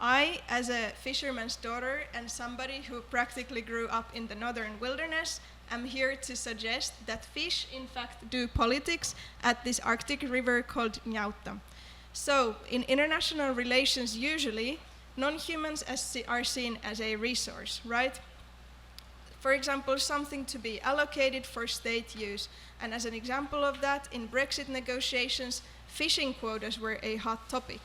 I, as a fisherman's daughter and somebody who practically grew up in the northern wilderness, am here to suggest that fish, in fact, do politics at this Arctic river called Njauddâm. So, in international relations, usually, non-humans are seen as a resource, right? For example, something to be allocated for state use. And as an example of that, in Brexit negotiations, fishing quotas were a hot topic.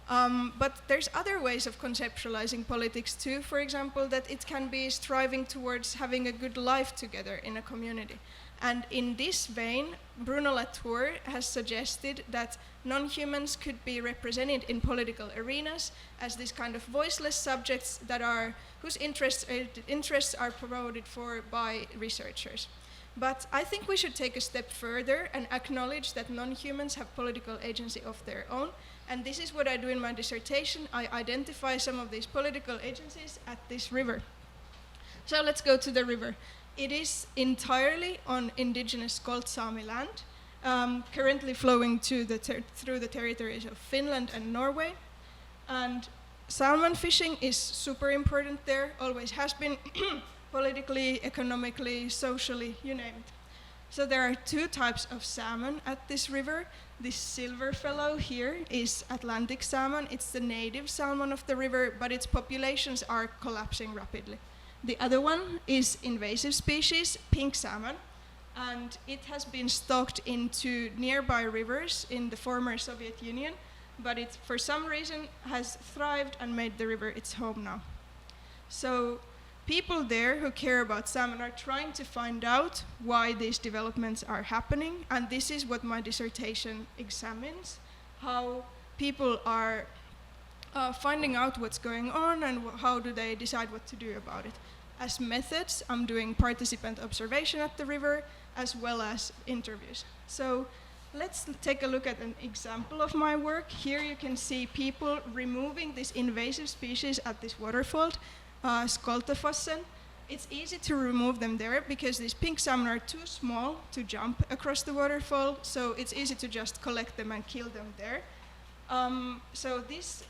But there's other ways of conceptualizing politics too. For example, that it can be striving towards having a good life together in a community. And in this vein, Bruno Latour has suggested that non-humans could be represented in political arenas as these kind of voiceless subjects whose interests are promoted for by researchers. But I think we should take a step further and acknowledge that non-humans have political agency of their own. And this is what I do in my dissertation. I identify some of these political agencies at this river. So let's go to the river. It is entirely on indigenous Koltsami land, currently flowing through the territories of Finland and Norway. And salmon fishing is super important there, always has been, politically, economically, socially, you name it. So there are two types of salmon at this river. This silver fellow here is Atlantic salmon. It's the native salmon of the river, but its populations are collapsing rapidly. The other one is invasive species, pink salmon, and it has been stocked into nearby rivers in the former Soviet Union, but it, for some reason, has thrived and made the river its home now. So people there who care about salmon are trying to find out why these developments are happening, and this is what my dissertation examines, how people are finding out what's going on and how do they decide what to do about it. As methods, I'm doing participant observation at the river as well as interviews. So let's take a look at an example of my work. Here you can see people removing this invasive species at this waterfall, Skoltefossen. It's easy to remove them there because these pink salmon are too small to jump across the waterfall, so it's easy to just collect them and kill them there. So this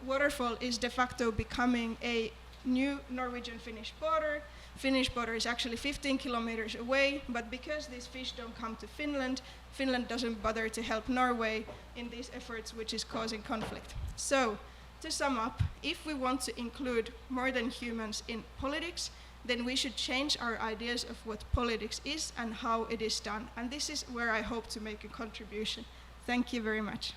waterfall is de facto becoming a new Norwegian-Finnish border. Finnish border is actually 15 kilometers away, but because these fish don't come to Finland, Finland doesn't bother to help Norway in these efforts, which is causing conflict. So, to sum up, if we want to include more than humans in politics, then we should change our ideas of what politics is and how it is done. And this is where I hope to make a contribution. Thank you very much.